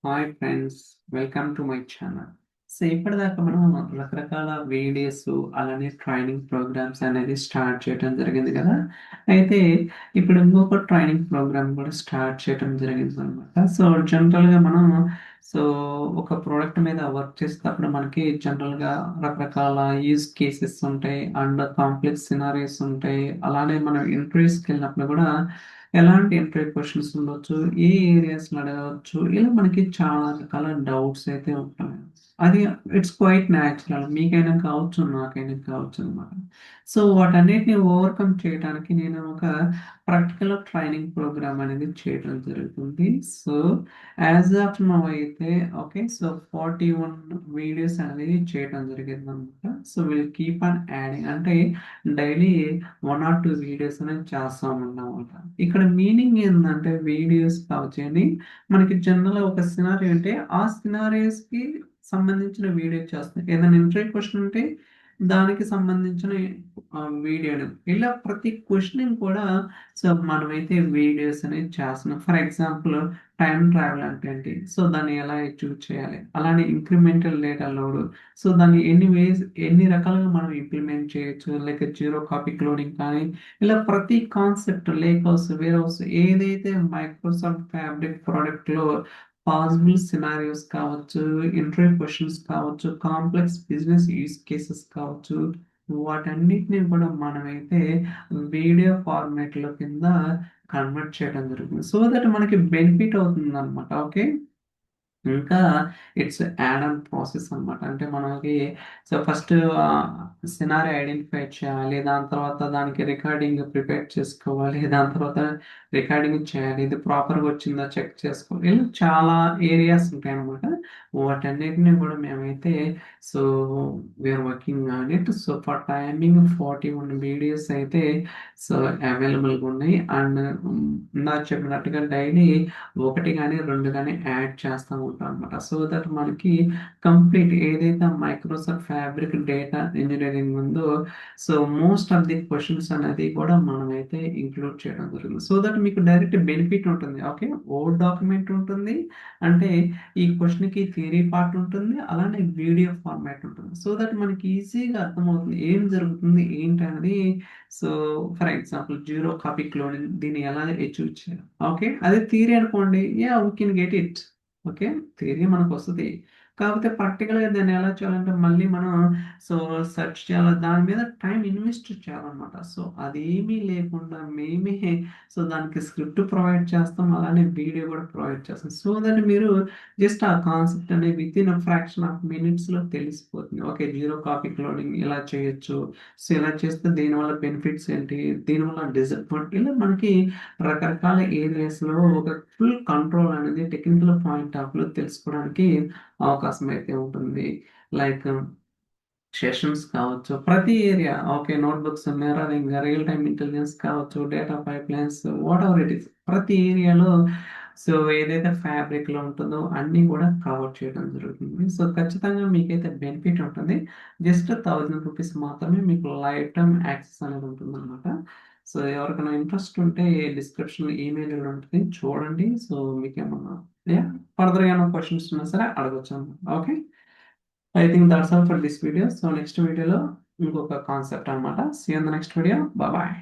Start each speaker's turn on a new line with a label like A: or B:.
A: Hi friends, welcome to my channel. So ఇప్పటిదాకా మనం రకరకాల వీడియోస్ అలానే ట్రైనింగ్ ప్రోగ్రామ్స్ అనేది స్టార్ట్ చేయడం జరిగింది కదా. అయితే ఇప్పుడు ఇంకొక ట్రైనింగ్ ప్రోగ్రామ్ కూడా స్టార్ట్ చేయడం జరిగింది అనమాట. సో జనరల్గా మనం సో ఒక ప్రోడక్ట్ మీద వర్క్ చేసేటప్పుడు మనకి జనరల్గా రకరకాల యూజ్ కేసెస్ ఉంటాయి అండ్ కాంప్లెక్స్ సినారీస్ ఉంటాయి. అలానే మనం ఇంటర్వ్యూస్కి వెళ్ళినప్పుడు కూడా ఎలాంటి ఇంటర్వ్యూ క్వశ్చన్స్ ఉండొచ్చు, ఏ ఏరియాస్‌లో అడగవచ్చు, ఇలా మనకి చాలా రకాల డౌట్స్ అయితే ఉంటాయి. అది ఇట్స్ క్వైట్ న్యాచురల్. మీకైనా కావచ్చు, నాకైనా కావచ్చనమాట. సో, వాటన్నిటిని ఓవర్‌కమ్ చేయడానికి నేను ఒక ప్రాక్టికల్ ట్రైనింగ్ ప్రోగ్రామ్ అనేది చేయడం జరుగుతుంది. సో, యాజ్ ఆఫ్ నౌ అయితే ఓకే. సో, 41 వీడియోస్ అనేది చేయడం జరిగిందనమాట. So, will keep on adding అంటే డైలీ 1 ఆర్ 2 వీడియోస్ అనేది చేస్తా ఉన్నామన్నమాట. ఇక్కడ మీనింగ్ ఏందంటే వీడియోస్ కావచ్చని మనకి జనరల్‌గా ఒక సినారియో ఉంటే ఆ సినారియోస్‌కి సంబంధించిన వీడియో చేస్తాం. ఏదైనా ఇంటర్వ్యూ క్వెషన్ ఉంటే దానికి సంబంధించిన వీడియోలు. ఇలా ప్రతి క్వెషన్‌ని కూడా సో మనమైతే వీడియోస్ అనేది చేస్తున్నాం. ఫర్ ఎగ్జాంపుల్ టైమ్ ట్రావెల్ అంటే ఏంటి? సో దాన్ని ఎలా అచీవ్ చేయాలి? అలానే ఇంక్రిమెంటల్ డేటా లోడ్. సో దాన్ని ఎన్ని రకాలుగా మనం ఇంప్లిమెంట్ చేయొచ్చు. లైక్ జీరో కాపీ క్లోనింగ్ కానీ ఇలా ప్రతి concept lakehouse, warehouse ఏదైతే మైక్రోసాఫ్ట్ ఫ్యాబ్రిక్ ప్రోడక్ట్‌లో పాసిబుల్ సినారియోస్ కావచ్చు, ఇంటర్వ్యూ క్వెషన్స్ కావచ్చు, కాంప్లెక్స్ బిజినెస్ యూజ్ కేసెస్ కావచ్చు, వాటన్నిటిని కూడా మనమైతే వీడియో ఫార్మాట్‌లో కింద కన్వర్ట్ చేయడం జరుగుతుంది. సో దట్ మనకి బెనిఫిట్ అవుతుందనమాట. ఓకే. ఇంకా ఇట్స్ యాడ్ ఆన్ ప్రాసెస్ అనమాట. అంటే మనకి సో ఫస్ట్ సినారియో ఐడెంటిఫై చేయాలి. దాని తర్వాత దానికి రికార్డింగ్ ప్రిపేర్ చేసుకోవాలి. దాని తర్వాత రికార్డింగ్ చేయాలి. ఇది ప్రాపర్‌గా వచ్చిందా చెక్ చేసుకోవాలి. ఇలా చాలా ఏరియాస్ ఉంటాయన్నమాట. వాటన్నిటిని కూడా మేమైతే so we are working on it. So for timing 41 videos అయితే సో అవైలబుల్‌గా ఉన్నాయి. అండ్ ఇందాక చెప్పినట్టుగా డైలీ 1 గాని, 2 గాని యాడ్ చేస్తా ఉంటామన్నమాట. సో దట్ మనకి కంప్లీట్ ఏదైతే మైక్రోసాఫ్ట్ ఫ్యాబ్రిక్ డేటా ఇంజినీరింగ్ ఉందో so most of the questions అనేది కూడా మనమైతే ఇంక్లూడ్ చేయడం జరుగుతుంది. సో దట్ మీకు డైరెక్ట్ బెనిఫిట్ ఉంటుంది. ఓకే. వర్డ్ డాక్యుమెంట్ ఉంటుంది. అంటే ఈ క్వెషన్‌కి థియరీ పార్ట్ ఉంటుంది. అలానే వీడియో ఫార్మాట్ ఉంటుంది. సో దట్ మనకి ఈజీగా అర్థమవుతుంది. ఏం జరుగుతుంది ఏంటనేది. So for example zero copy cloning దీన్ని ఎలా అచీవ్ చేయాలి? ఓకే. అదే థియరీ అనుకోండి. Yeah! We can get it. Okay. Theory మనకొస్తది. కాకపోతే ప్రాక్టికల్‌గా దాన్ని ఎలా చేయాలంటే మళ్ళీ మనం సో సెర్చ్ చేయాలి. దాని మీద టైమ్ ఇన్వెస్ట్ చేయాలన్నమాట. సో అదేమీ లేకుండా మేమే సో దానికి స్క్రిప్ట్ ప్రొవైడ్ చేస్తాం. అలానే వీడియో కూడా ప్రొవైడ్ చేస్తాం. సో దట్ మీరు జస్ట్ ఆ కాన్సెప్ట్ అనేది వితిన్ ఎ ఫ్రాక్షన్ ఆఫ్ మినిట్స్‌లో తెలిసిపోతుంది. ఓకే. జీరో కాపీ క్లోనింగ్ ఇలా చేయొచ్చు. సో ఇలా చేస్తే దీనివల్ల బెనిఫిట్స్ ఏంటి? దీనివల్ల డిసడ్వాంటేజ్ ఇలా మనకి రకరకాల ఏరియాస్‌లో ఒక ఫుల్ కంట్రోల్ అనేది టెక్నికల్ పాయింట్ ఆఫ్ వ్యూలో తెలుసుకోవడానికి అవకాశం అయితే ఉంటుంది. లైక్ సెషన్స్ కావచ్చు. ప్రతి area okay. Notebooks, mirroring, real time intelligence కావచ్చు, data pipelines whatever it is. ప్రతి ఏరియాలో సో ఏదైతే ఫ్యాబ్రిక్‌లో ఉంటుందో అన్నీ కూడా కవర్ చేయడం జరుగుతుంది. సో ఖచ్చితంగా మీకైతే బెనిఫిట్ ఉంటుంది. జస్ట్ ₹1000 మాత్రమే మీకు లైఫ్ టైమ్ యాక్సెస్ అనేది ఉంటుందన్నమాట. సో ఎవరికైనా ఇంట్రెస్ట్ ఉంటే డిస్క్రిప్షన్‌లో ఈమెయిల్ కూడా ఉంటుంది. చూడండి. సో మీకేమన్నా యాహ్! ఫర్దర్‌గా ఏమైనా క్వెషన్స్ ఉన్నా సరే అడగొచ్చన్నమాట. Okay. I think that's all for this video. So next video లో ఇంకొక కాన్సెప్ట్ అన్నమాట. See you in the next video. Bye bye.